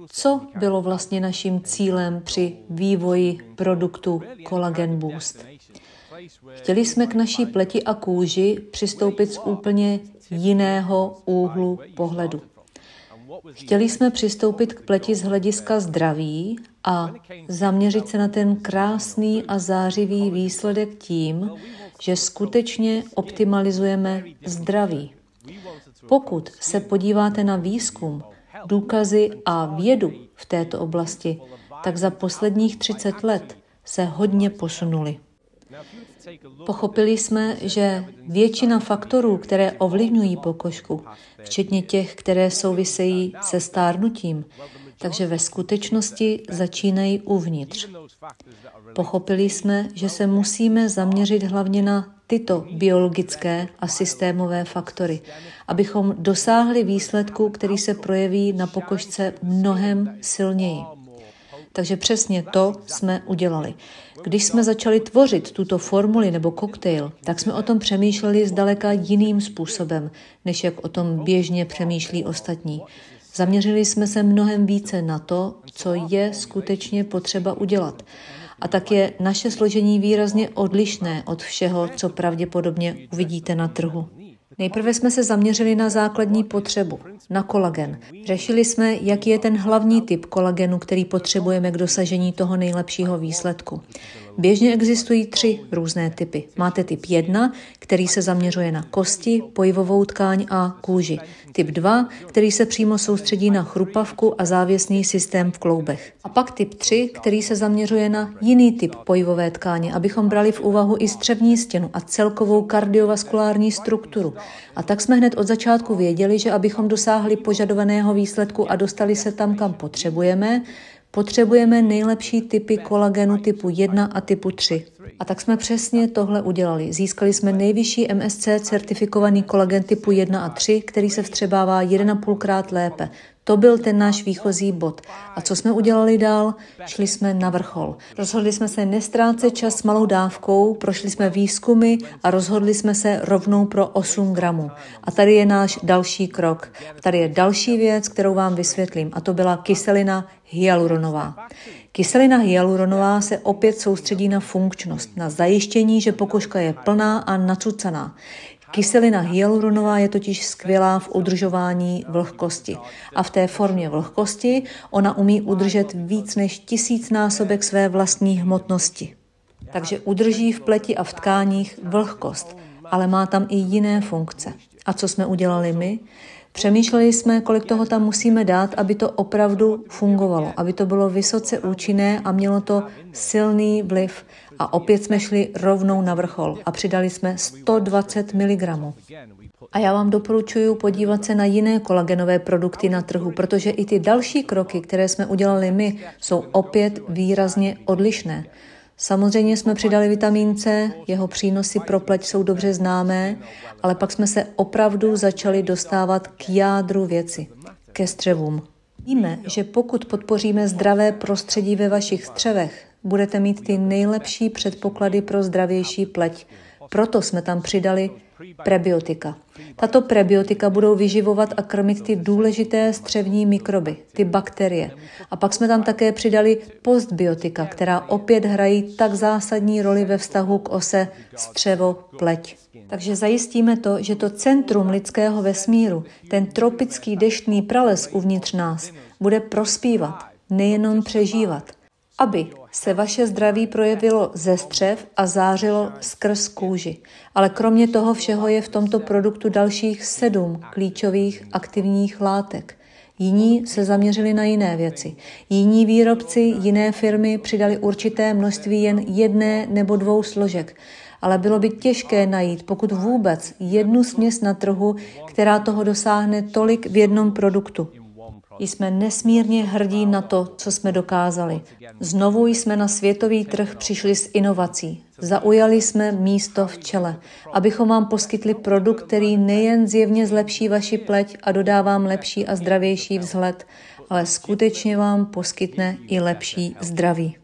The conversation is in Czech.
Co bylo vlastně naším cílem při vývoji produktu Collagen Boost? Chtěli jsme k naší pleti a kůži přistoupit z úplně jiného úhlu pohledu. Chtěli jsme přistoupit k pleti z hlediska zdraví a zaměřit se na ten krásný a zářivý výsledek tím, že skutečně optimalizujeme zdraví. Pokud se podíváte na výzkum, důkazy a vědu v této oblasti, tak za posledních 30 let se hodně posunuli. Pochopili jsme, že většina faktorů, které ovlivňují pokožku, včetně těch, které souvisejí se stárnutím, takže ve skutečnosti začínají uvnitř. Pochopili jsme, že se musíme zaměřit hlavně na tyto biologické a systémové faktory, abychom dosáhli výsledku, který se projeví na pokožce mnohem silněji. Takže přesně to jsme udělali. Když jsme začali tvořit tuto formuli nebo koktejl, tak jsme o tom přemýšleli zdaleka jiným způsobem, než jak o tom běžně přemýšlí ostatní. Zaměřili jsme se mnohem více na to, co je skutečně potřeba udělat. A tak je naše složení výrazně odlišné od všeho, co pravděpodobně uvidíte na trhu. Nejprve jsme se zaměřili na základní potřebu, na kolagen. Řešili jsme, jaký je ten hlavní typ kolagenu, který potřebujeme k dosažení toho nejlepšího výsledku. Běžně existují 3 různé typy. Máte typ 1, který se zaměřuje na kosti, pojivovou tkáň a kůži. Typ 2, který se přímo soustředí na chrupavku a závěsný systém v kloubech. A pak typ 3, který se zaměřuje na jiný typ pojivové tkáně, abychom brali v úvahu i střevní stěnu a celkovou kardiovaskulární strukturu. A tak jsme hned od začátku věděli, že abychom dosáhli požadovaného výsledku a dostali se tam, kam potřebujeme nejlepší typy kolagenu typu 1 a typu 3. A tak jsme přesně tohle udělali. Získali jsme nejvyšší MSC certifikovaný kolagen typu 1 a 3, který se vstřebává 1,5krát lépe. To byl ten náš výchozí bod. A co jsme udělali dál? Šli jsme na vrchol. Rozhodli jsme se nestrácet čas s malou dávkou, prošli jsme výzkumy a rozhodli jsme se rovnou pro 8 gramů. A tady je náš další krok. Tady je další věc, kterou vám vysvětlím, a to byla kyselina hyaluronová. Kyselina hyaluronová se opět soustředí na funkčnost, na zajištění, že pokožka je plná a nacucaná. Kyselina hyaluronová je totiž skvělá v udržování vlhkosti. A v té formě vlhkosti ona umí udržet víc než 1000násobek své vlastní hmotnosti. Takže udrží v pleti a v tkáních vlhkost, ale má tam i jiné funkce. A co jsme udělali my? Přemýšleli jsme, kolik toho tam musíme dát, aby to opravdu fungovalo, aby to bylo vysoce účinné a mělo to silný vliv. A opět jsme šli rovnou na vrchol a přidali jsme 120 mg. A já vám doporučuji podívat se na jiné kolagenové produkty na trhu, protože i ty další kroky, které jsme udělali my, jsou opět výrazně odlišné. Samozřejmě jsme přidali vitamin C, jeho přínosy pro pleť jsou dobře známé, ale pak jsme se opravdu začali dostávat k jádru věci, ke střevům. Víme, že pokud podpoříme zdravé prostředí ve vašich střevech, budete mít ty nejlepší předpoklady pro zdravější pleť. Proto jsme tam přidali prebiotika. Tato prebiotika budou vyživovat a krmit ty důležité střevní mikroby, ty bakterie. A pak jsme tam také přidali postbiotika, která opět hrají tak zásadní roli ve vztahu k ose střevo-pleť. Takže zajistíme to, že to centrum lidského vesmíru, ten tropický deštný prales uvnitř nás, bude prospívat, nejenom přežívat. Aby se vaše zdraví projevilo ze střev a zářilo skrz kůži. Ale kromě toho všeho je v tomto produktu dalších 7 klíčových aktivních látek. Jiní se zaměřili na jiné věci. Jiní výrobci, jiné firmy přidali určité množství jen 1 nebo 2 složek. Ale bylo by těžké najít, pokud vůbec, jednu směs na trhu, která toho dosáhne tolik v jednom produktu. Jsme nesmírně hrdí na to, co jsme dokázali. Znovu jsme na světový trh přišli s inovací. Zaujali jsme místo v čele, abychom vám poskytli produkt, který nejen zjevně zlepší vaši pleť a dodá vám lepší a zdravější vzhled, ale skutečně vám poskytne i lepší zdraví.